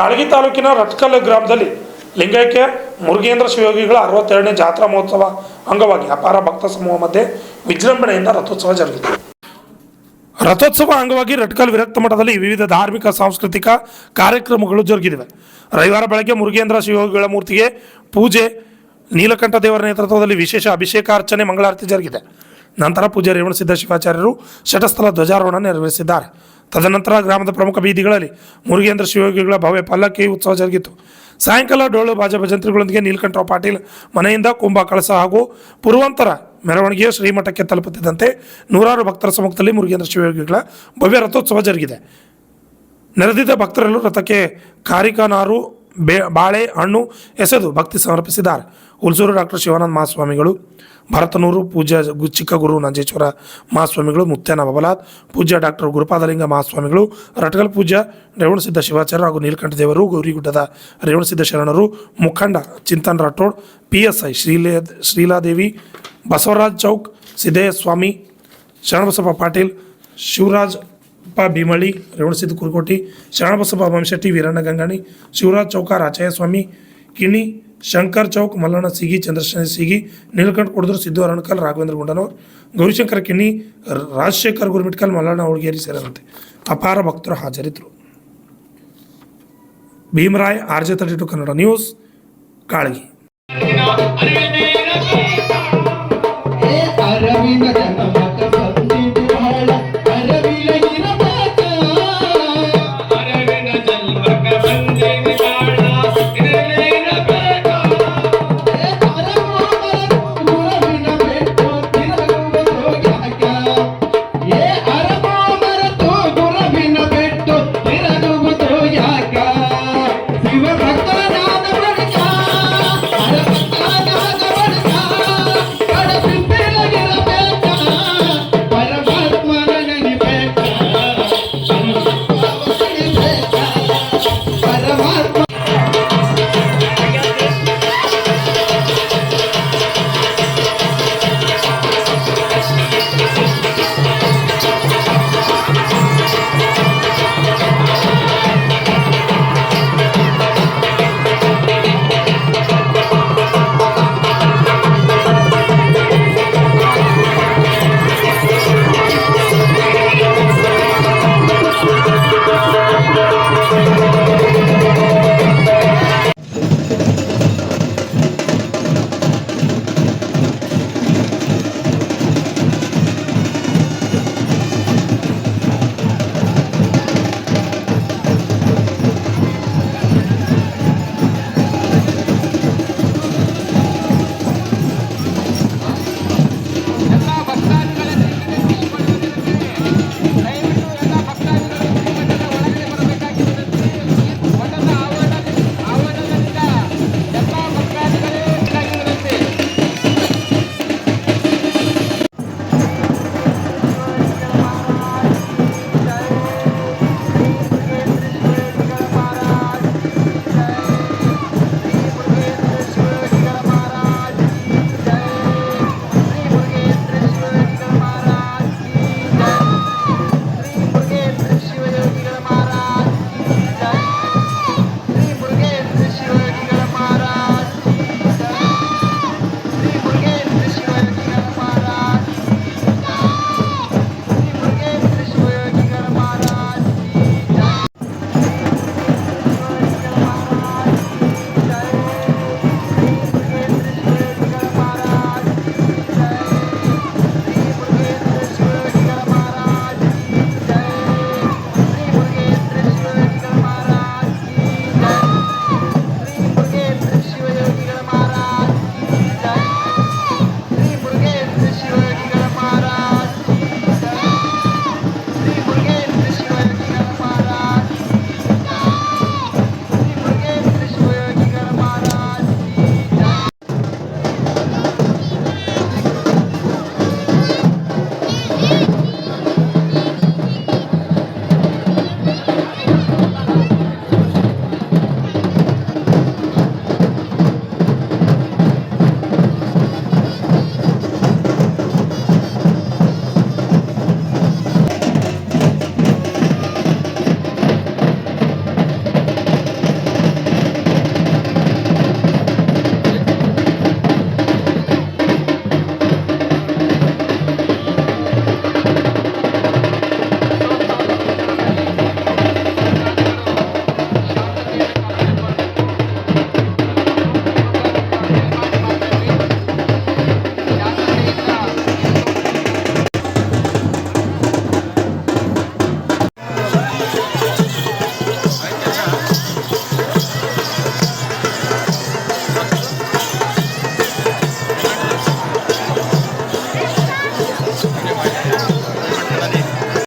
ಕಾಳಗಿ ತಾಲೂಕಿನ ರಟ್ಕಲ್ ಗ್ರಾಮದಲ್ಲಿ ಲಿಂಗೈಕ್ಯ ಮುರುಗೇಂದ್ರ ಶಿವಯೋಗಿಗಳ 62ನೇ ಜಾತ್ರಾ ಮಹೋತ್ಸವ ಅಂಗವಾಗಿ ಅಪಾರ ಭಕ್ತ ಸಮೂಹ ಮಧ್ಯೆ ವಿಜೃಂಭಣೆಯಿಂದ ರಥೋತ್ಸವ ಜರುಗಿತು. ರಥೋತ್ಸವ ಅಂಗವಾಗಿ ರಟ್ಕಲ್ ವಿರಕ್ತ ಮಠದಲ್ಲಿ ವಿವಿಧ ಧಾರ್ಮಿಕ ಸಾಂಸ್ಕೃತಿಕ ಕಾರ್ಯಕ್ರಮಗಳು ಜರುಗಿದವೆ. ರವಿವಾರ ಬೆಳಗ್ಗೆ ಮುರುಗೇಂದ್ರ ಶಿವಯೋಗಿಗಳ ಮೂರ್ತಿಗೆ ಪೂಜೆ, ನೀಲಕಂಠ ದೇವರ ನೇತೃತ್ವದಲ್ಲಿ ವಿಶೇಷ ಅಭಿಷೇಕ ಅರ್ಚನೆ, ಮಂಗಳಾರತಿ ಜರುಗಿದೆ. ನಂತರ ಪೂಜೆ ರೇವಣಸಿದ್ಧ ಶಿವಾಚಾರ್ಯರು ಶಟಸ್ಥಲ ಧ್ವಜಾರೋಹಣ ನೆರವೇರಿಸಿದ್ದಾರೆ. ತದನಂತರ ಗ್ರಾಮದ ಪ್ರಮುಖ ಬೀದಿಗಳಲ್ಲಿ ಮುರುಗೇಂದ್ರ ಶಿವಯೋಗಿಗಳ ಭವ್ಯ ಪಲ್ಲಕ್ಕಿ ಉತ್ಸವ ಜರುಗಿತು. ಸಾಯಂಕಾಲ ಡೋಳು ಬಾಜಾ ಭಜಂತ್ರಿಗಳೊಂದಿಗೆ ನೀಲಕಂಠರಾವ್ ಪಾಟೀಲ್ ಮನೆಯಿಂದ ಕುಂಭ ಕಳಸ ಹಾಗೂ ಪೂರ್ವಾಂತರ ಮೆರವಣಿಗೆಯು ಶ್ರೀಮಠಕ್ಕೆ ತಲುಪುತ್ತಿದ್ದಂತೆ ನೂರಾರು ಭಕ್ತರ ಸಮ್ಮುಖದಲ್ಲಿ ಮುರುಗೇಂದ್ರ ಶಿವಯೋಗಿಗಳ ಭವ್ಯ ರಥೋತ್ಸವ ಜರುಗಿದೆ. ನೆರೆದಿದ್ದ ಭಕ್ತರೆಲ್ಲರೂ ರಥಕ್ಕೆ ಕಾರಿಕಾನಾರು, ಬಾಳೆ ಹಣ್ಣು ಎಸೆದು ಭಕ್ತಿ ಸಮರ್ಪಿಸಿದ್ದಾರೆ. ಹುಲ್ಸೂರು ಡಾಕ್ಟರ್ ಶಿವಾನಂದ ಮಹಾಸ್ವಾಮಿಗಳು, ಭರತನೂರು ಪೂಜ್ಯ ಚಿಕ್ಕ ಗುರು ನಂಜೇಶ್ವರ ಮಹಾಸ್ವಾಮಿಗಳು, ಮುತ್ಯಾನ ಬಬಲಾದ್ ಪೂಜ್ಯ ಡಾಕ್ಟರ್ ಗುರುಪಾದಲಿಂಗ ಮಹಾಸ್ವಾಮಿಗಳು, ರಟ್ಕಲ್ ಪೂಜ್ಯ ರೇವಣಸಿದ್ಧ ಶಿವಾಚಾರ್ಯರು ಹಾಗೂ ನೀಲಕಂಠ ದೇವರು, ಗೌರಿಗುಡ್ಡದ ರೇವಣಸಿದ್ಧ ಶರಣರು, ಮುಖಂಡ ಚಿಂತನ್ ರಾಠೋಡ್, PSI ಶ್ರೀಲಾದೇವಿ, ಬಸವರಾಜ್ ಚೌಕ್, ಸಿದ್ದೇಯ ಸ್ವಾಮಿ, ಶರಣಬಸಪ್ಪ ಪಾಟೀಲ್, ಶಿವರಾಜ್ ಭೀಮಳ್ಳಿ, ರೇವಣಸಿದ್ಧ ಕುರುಕೋಟಿ, ಶರಣಬಸಪ್ಪ ಬಂಶೆಟ್ಟಿ, ವೀರಣ್ಣ ಗಂಗಾಣಿ, ಶಿವರಾಜ್ ಚೌಕಾರ, ಆಚಾರ್ಯ ಸ್ವಾಮಿ ಕಿಣಿ, ಶಂಕರ್ ಚೌಕ್, ಮಲ್ಲಣ್ಣ ಸಿಗಿ, ಚಂದ್ರಶೇಖರ್ ಸಿಗಿ, ನೀಲಕಂಠ ಕುಡಿದ್ರು, ಸಿದ್ದು ಅರಣಕಲ್, ರಾಘವೇಂದ್ರ ಗುಂಡನವರ್, ಗೌರಿಶಂಕರ ಕಿಣಿ, ರಾಜಶೇಖರ್ ಗುರುಮಿಟ್ಕಲ್, ಮಲ್ಲಣ್ಣ ಹುಡುಗೇರಿ ಸೇರಿದಂತೆ ಅಪಾರ ಭಕ್ತರು ಹಾಜರಿದ್ದರು. Bhimrai, RJ32 Kannada news, Kalagi.